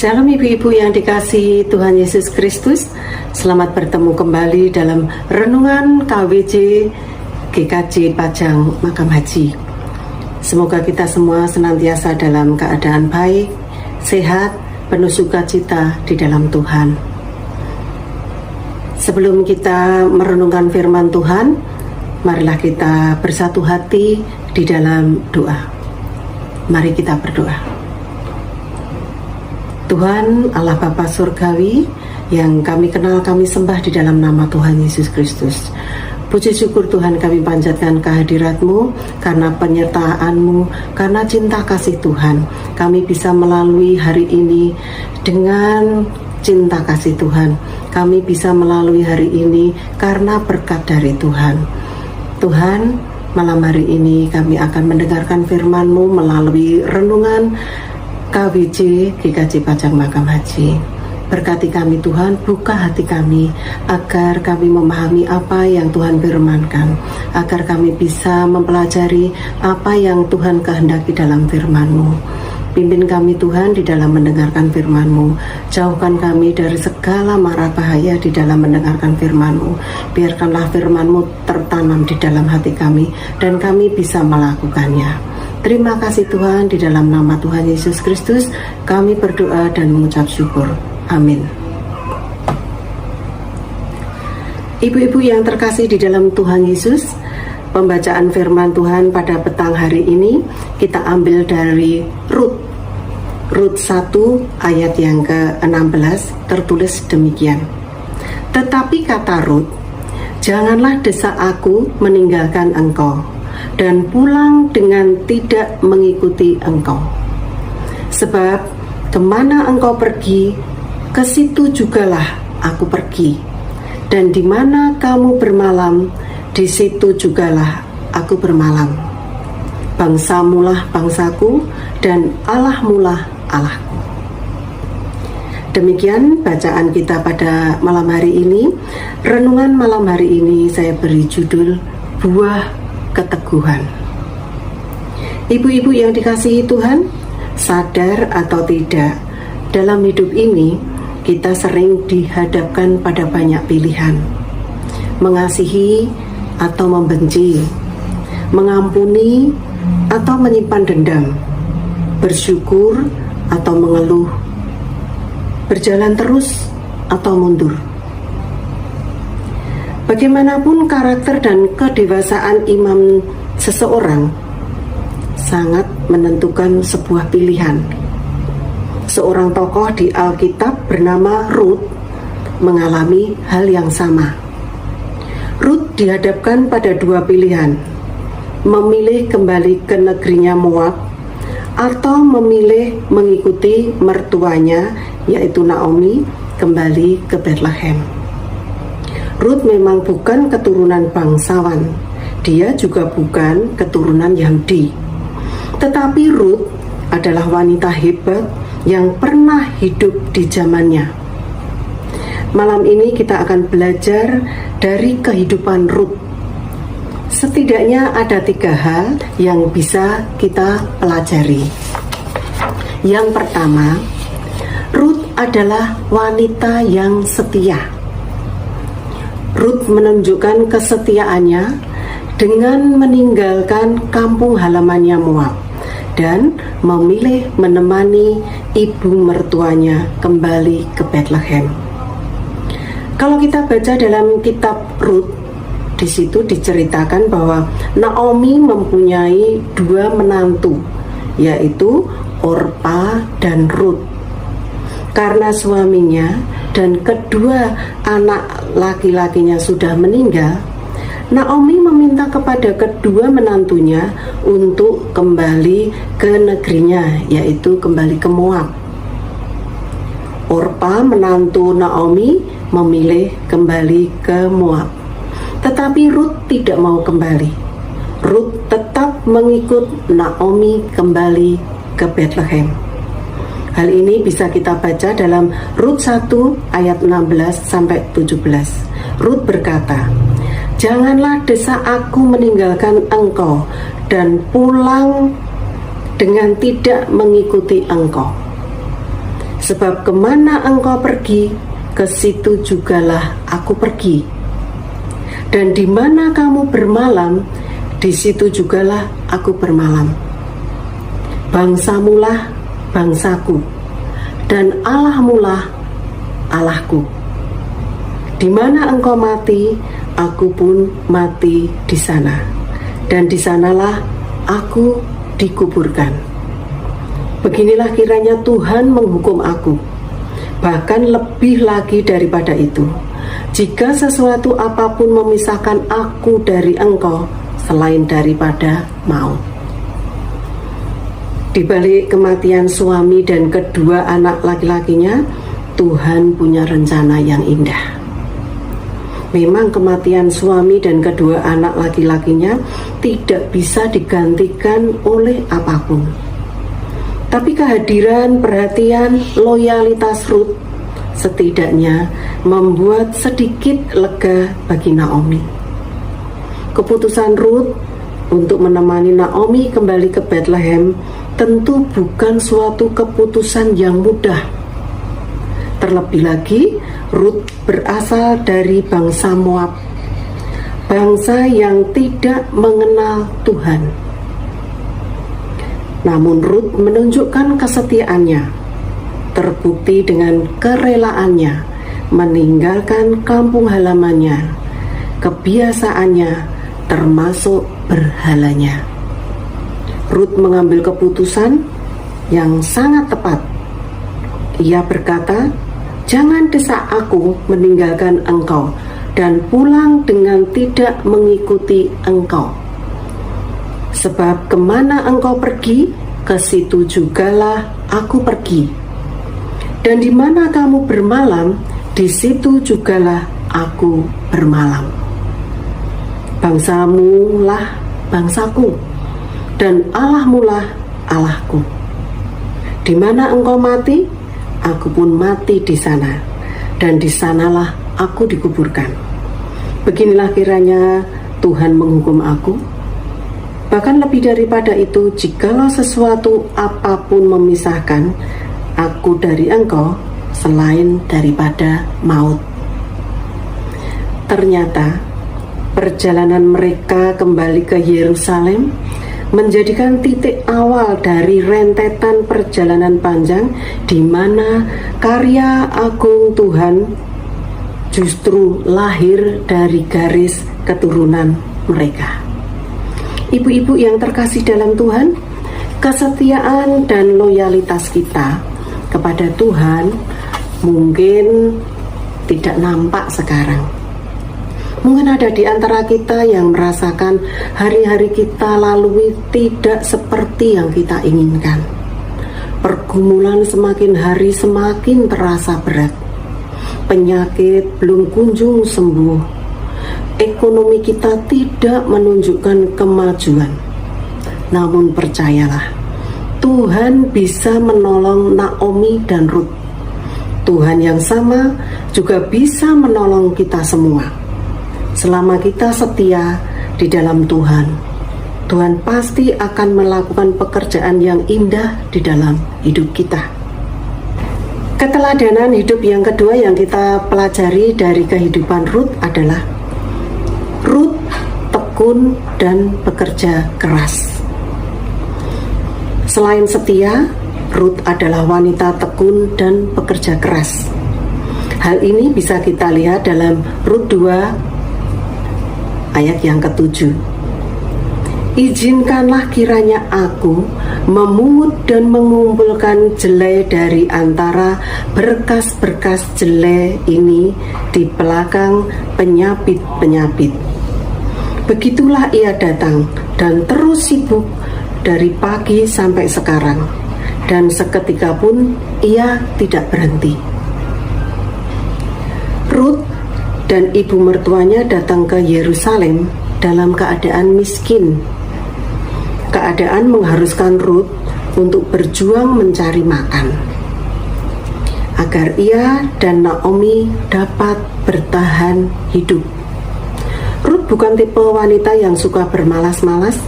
Shalom ibu-ibu yang dikasihi Tuhan Yesus Kristus. Selamat bertemu kembali dalam Renungan KWJ GKJ Pajang Makam Haji. Semoga kita semua senantiasa dalam keadaan baik, sehat, penuh sukacita di dalam Tuhan. Sebelum kita merenungkan firman Tuhan, marilah kita bersatu hati di dalam doa. Mari kita berdoa. Tuhan Allah Bapa Surgawi yang kami kenal, kami sembah di dalam nama Tuhan Yesus Kristus. Puji syukur Tuhan kami panjatkan kehadirat-Mu, karena penyertaan-Mu, karena cinta kasih Tuhan. Kami bisa melalui hari ini dengan cinta kasih Tuhan. Kami bisa melalui hari ini karena berkat dari Tuhan. Tuhan, malam hari ini kami akan mendengarkan firman-Mu melalui renungan KWJ GKJ Pajang Makam Haji. Berkati kami Tuhan, buka hati kami agar kami memahami apa yang Tuhan firmankan, agar kami bisa mempelajari apa yang Tuhan kehendaki dalam firman-Mu. Pimpin kami Tuhan di dalam mendengarkan firman-Mu. Jauhkan kami dari segala mara bahaya di dalam mendengarkan firman-Mu. Biarkanlah firman-Mu tertanam di dalam hati kami dan kami bisa melakukannya. Terima kasih Tuhan, di dalam nama Tuhan Yesus Kristus kami berdoa dan mengucap syukur. Amin. Ibu-ibu yang terkasih di dalam Tuhan Yesus, pembacaan firman Tuhan pada petang hari ini kita ambil dari Rut 1 ayat yang ke-16, tertulis demikian. Tetapi kata Rut, janganlah desak aku meninggalkan engkau dan pulang dengan tidak mengikuti engkau. Sebab kemana engkau pergi, ke situ jugalah aku pergi. Dan di mana kamu bermalam, di situ jugalah aku bermalam. Bangsamulah bangsaku, dan Allahmulah Allahku. Demikian bacaan kita pada malam hari ini. Renungan malam hari ini saya beri judul Buah Keteguhan. Ibu-ibu yang dikasihi Tuhan, sadar atau tidak, dalam hidup ini kita sering dihadapkan pada banyak pilihan. Mengasihi atau membenci, mengampuni atau menyimpan dendam, bersyukur atau mengeluh, berjalan terus atau mundur. Bagaimanapun karakter dan kedewasaan iman seseorang sangat menentukan sebuah pilihan. seorang tokoh di Alkitab bernama Rut mengalami hal yang sama. Rut dihadapkan pada dua pilihan, memilih kembali ke negerinya Moab atau memilih mengikuti mertuanya yaitu Naomi kembali ke Bethlehem. Rut memang bukan keturunan bangsawan, dia juga bukan keturunan Yahudi. Tetapi Rut adalah wanita hebat yang pernah hidup di zamannya. Malam ini kita akan belajar dari kehidupan Rut. Setidaknya ada 3 hal yang bisa kita pelajari. Yang pertama, Rut adalah wanita yang setia. Rut menunjukkan kesetiaannya dengan meninggalkan kampung halamannya Moab dan memilih menemani ibu mertuanya kembali ke Bethlehem. Kalau kita baca dalam kitab Rut, di situ diceritakan bahwa Naomi mempunyai 2 menantu, yaitu Orpa dan Rut. Karena suaminya dan kedua anak laki-lakinya sudah meninggal, Naomi meminta kepada kedua menantunya untuk kembali ke negerinya, yaitu kembali ke Moab. Orpa menantu Naomi memilih kembali ke Moab. Tetapi Rut tidak mau kembali. Rut tetap mengikut Naomi kembali ke Bethlehem. Hal ini bisa kita baca dalam Rut 1 ayat 16-17. Rut berkata, "Janganlah desak aku meninggalkan engkau dan pulang dengan tidak mengikuti engkau. Sebab kemana engkau pergi, ke situ jugalah aku pergi. Dan di mana kamu bermalam, di situ jugalah aku bermalam. Bangsamulah bangsaku, dan Allahmulah Allahku. Di mana engkau mati, aku pun mati di sana, dan di sanalah aku dikuburkan." Beginilah kiranya Tuhan menghukum aku, bahkan lebih lagi daripada itu, jika sesuatu apapun memisahkan aku dari engkau selain daripada maut. Di balik kematian suami dan kedua anak laki-lakinya, Tuhan punya rencana yang indah. Memang kematian suami dan kedua anak laki-lakinya tidak bisa digantikan oleh apapun. Tapi kehadiran, perhatian, loyalitas Rut setidaknya membuat sedikit lega bagi Naomi. Keputusan Rut untuk menemani Naomi kembali ke Bethlehem tentu bukan suatu keputusan yang mudah. Terlebih lagi, Rut berasal dari bangsa Moab, bangsa yang tidak mengenal Tuhan. Namun Rut menunjukkan kesetiaannya, terbukti dengan kerelaannya meninggalkan kampung halamannya, kebiasaannya, termasuk berhalanya. Rut mengambil keputusan yang sangat tepat. Ia berkata, "Jangan desak aku meninggalkan engkau dan pulang dengan tidak mengikuti engkau. Sebab kemana engkau pergi, ke situ jugalah aku pergi. Dan di mana kamu bermalam, di situ jugalah aku bermalam. Bangsamu lah bangsaku, dan Allahmulah Allahku. Di mana engkau mati, aku pun mati di sana, dan di sanalah aku dikuburkan." Beginilah kiranya Tuhan menghukum aku. Bahkan lebih daripada itu, jikalau sesuatu apapun memisahkan aku dari engkau selain daripada maut. Ternyata perjalanan mereka kembali ke Yerusalem menjadikan titik awal dari rentetan perjalanan panjang di mana karya agung Tuhan justru lahir dari garis keturunan mereka. Ibu-ibu yang terkasih dalam Tuhan, kesetiaan dan loyalitas kita kepada Tuhan mungkin tidak nampak sekarang. Mungkin ada di antara kita yang merasakan hari-hari kita lalui tidak seperti yang kita inginkan. Pergumulan semakin hari semakin terasa berat. Penyakit belum kunjung sembuh. Ekonomi kita tidak menunjukkan kemajuan. Namun percayalah, Tuhan bisa menolong Naomi dan Ruth. Tuhan yang sama juga bisa menolong kita semua. Selama kita setia di dalam Tuhan, Tuhan pasti akan melakukan pekerjaan yang indah di dalam hidup kita. Keteladanan hidup yang kedua yang kita pelajari dari kehidupan Ruth adalah Ruth tekun dan bekerja keras. Selain setia, Ruth adalah wanita tekun dan bekerja keras. Hal ini bisa kita lihat dalam Rut 2 ayat yang ke-7. Izinkanlah kiranya aku memungut dan mengumpulkan jelai dari antara berkas-berkas jelai ini di belakang penyapit-penyapit. Begitulah ia datang dan terus sibuk dari pagi sampai sekarang, dan seketika pun ia tidak berhenti. Ruth dan ibu mertuanya datang ke Yerusalem dalam keadaan miskin. Keadaan mengharuskan Ruth untuk berjuang mencari makan, agar ia dan Naomi dapat bertahan hidup. Ruth bukan tipe wanita yang suka bermalas-malas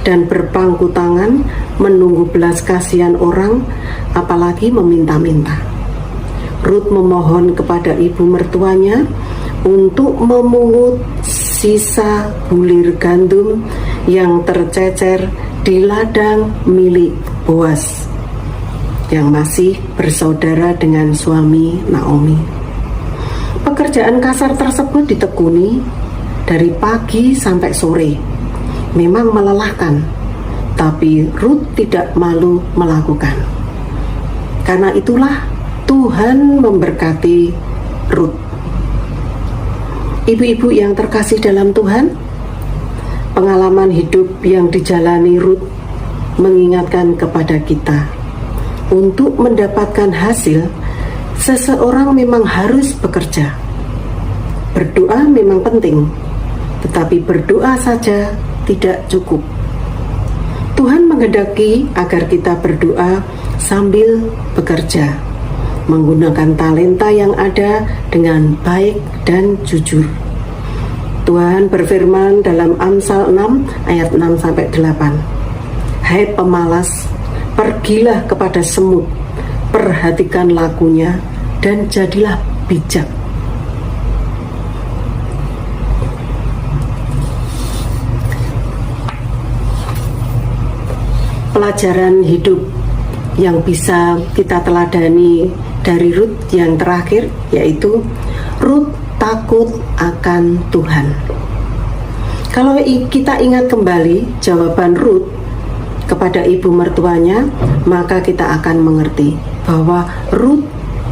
dan berpangku tangan menunggu belas kasihan orang, apalagi meminta-minta. Ruth memohon kepada ibu mertuanya untuk memungut sisa bulir gandum yang tercecer di ladang milik Boas yang masih bersaudara dengan suami Naomi. Pekerjaan kasar tersebut ditekuni dari pagi sampai sore. Memang melelahkan, tapi Ruth tidak malu melakukan. Karena itulah Tuhan memberkati Ruth. Ibu-ibu yang terkasih dalam Tuhan, pengalaman hidup yang dijalani Ruth mengingatkan kepada kita, untuk mendapatkan hasil, seseorang memang harus bekerja. Berdoa memang penting, tetapi berdoa saja tidak cukup. Tuhan menghendaki agar kita berdoa sambil bekerja, menggunakan talenta yang ada dengan baik dan jujur. Tuhan berfirman dalam Amsal 6 ayat 6-8. Hai pemalas, pergilah kepada semut, perhatikan lakunya dan jadilah bijak. Pelajaran hidup yang bisa kita teladani dari Ruth yang terakhir, yaitu Ruth takut akan Tuhan. Kalau kita ingat kembali jawaban Ruth kepada ibu mertuanya, maka kita akan mengerti bahwa Ruth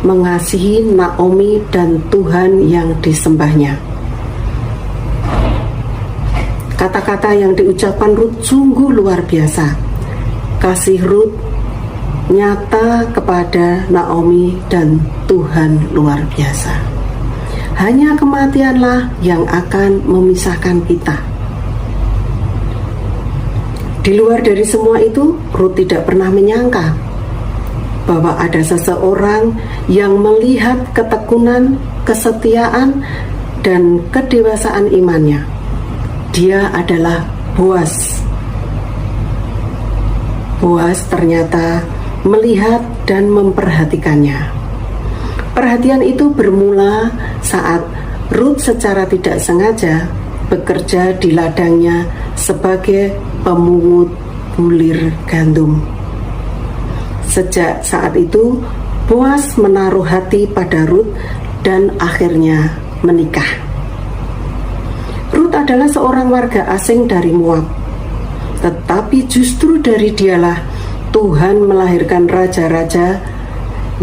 mengasihi Naomi dan Tuhan yang disembahnya. Kata-kata yang diucapkan Ruth sungguh luar biasa. Kasih Ruth nyata kepada Naomi dan Tuhan luar biasa. Hanya kematianlah yang akan memisahkan kita. Di luar dari semua itu, Ruth tidak pernah menyangka bahwa ada seseorang yang melihat ketekunan, kesetiaan, dan kedewasaan imannya. Dia adalah Boas. Boas ternyata melihat dan memperhatikannya. Perhatian itu bermula saat Ruth secara tidak sengaja bekerja di ladangnya sebagai pemungut bulir gandum. Sejak saat itu, Boas menaruh hati pada Ruth dan akhirnya menikah. Ruth adalah seorang warga asing dari Moab, tetapi justru dari dialah Tuhan melahirkan raja-raja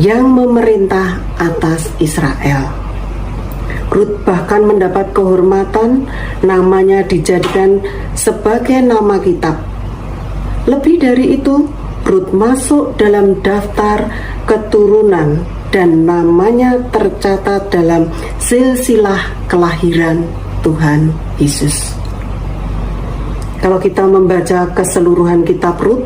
yang memerintah atas Israel. Rut bahkan mendapat kehormatan, namanya dijadikan sebagai nama kitab. Lebih dari itu, Rut masuk dalam daftar keturunan dan namanya tercatat dalam silsilah kelahiran Tuhan Yesus. Kalau kita membaca keseluruhan kitab Rut,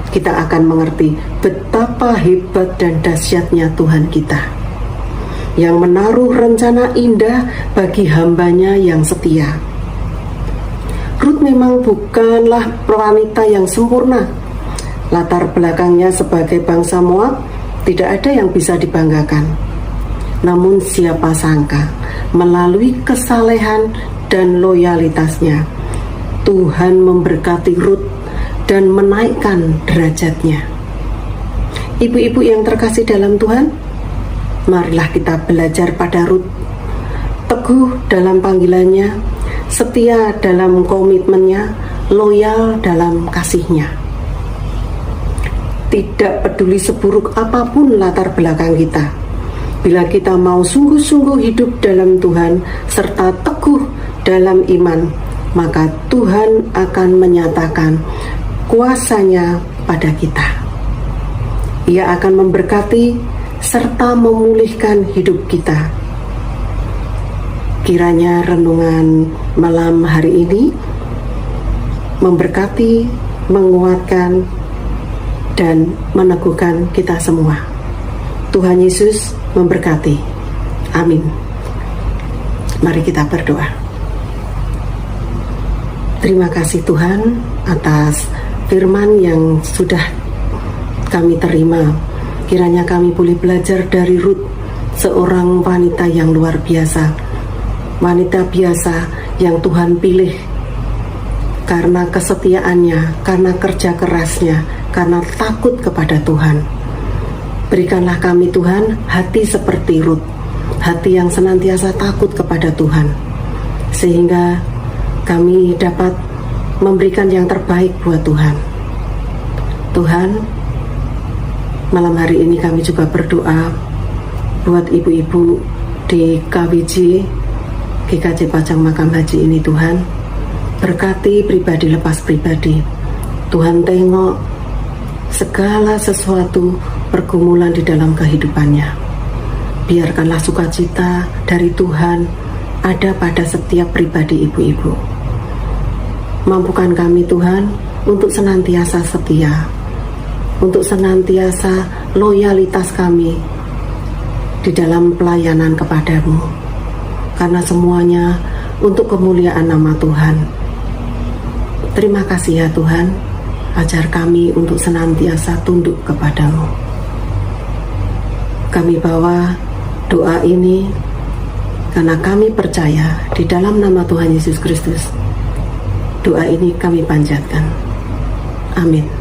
kita akan mengerti betapa hebat dan dahsyatnya Tuhan kita, yang menaruh rencana indah bagi hambanya yang setia. Rut memang bukanlah wanita yang sempurna. Latar belakangnya sebagai bangsa Moab tidak ada yang bisa dibanggakan. Namun siapa sangka, melalui kesalehan dan loyalitasnya, Tuhan memberkati Rut dan menaikkan derajatnya. Ibu-ibu yang terkasih dalam Tuhan, marilah kita belajar pada Rut, teguh dalam panggilannya, setia dalam komitmennya, loyal dalam kasihnya. Tidak peduli seburuk apapun latar belakang kita, bila kita mau sungguh-sungguh hidup dalam Tuhan serta teguh dalam iman, maka Tuhan akan menyatakan kuasa-Nya pada kita. Ia akan memberkati serta memulihkan hidup kita. Kiranya renungan malam hari ini memberkati, menguatkan, dan meneguhkan kita semua. Tuhan Yesus memberkati. Amin. Mari kita berdoa. Terima kasih Tuhan atas firman yang sudah kami terima. Kiranya kami boleh belajar dari Rut, seorang wanita yang luar biasa. Wanita biasa yang Tuhan pilih karena kesetiaannya, karena kerja kerasnya, karena takut kepada Tuhan. Berikanlah kami Tuhan hati seperti Rut, hati yang senantiasa takut kepada Tuhan, sehingga kami dapat memberikan yang terbaik buat Tuhan. Tuhan, malam hari ini kami juga berdoa buat ibu-ibu di KWJ GKJ Pajang Makam Haji ini. Tuhan, berkati pribadi lepas pribadi. Tuhan, tengok segala sesuatu pergumulan di dalam kehidupannya. Biarkanlah sukacita dari Tuhan ada pada setiap pribadi ibu-ibu. Mampukan kami Tuhan untuk senantiasa setia, untuk senantiasa loyalitas kami di dalam pelayanan kepadamu, karena semuanya untuk kemuliaan nama Tuhan. Terima kasih ya Tuhan, ajar kami untuk senantiasa tunduk kepadamu. Kami bawa doa ini karena kami percaya di dalam nama Tuhan Yesus Kristus. Doa ini kami panjatkan. Amin.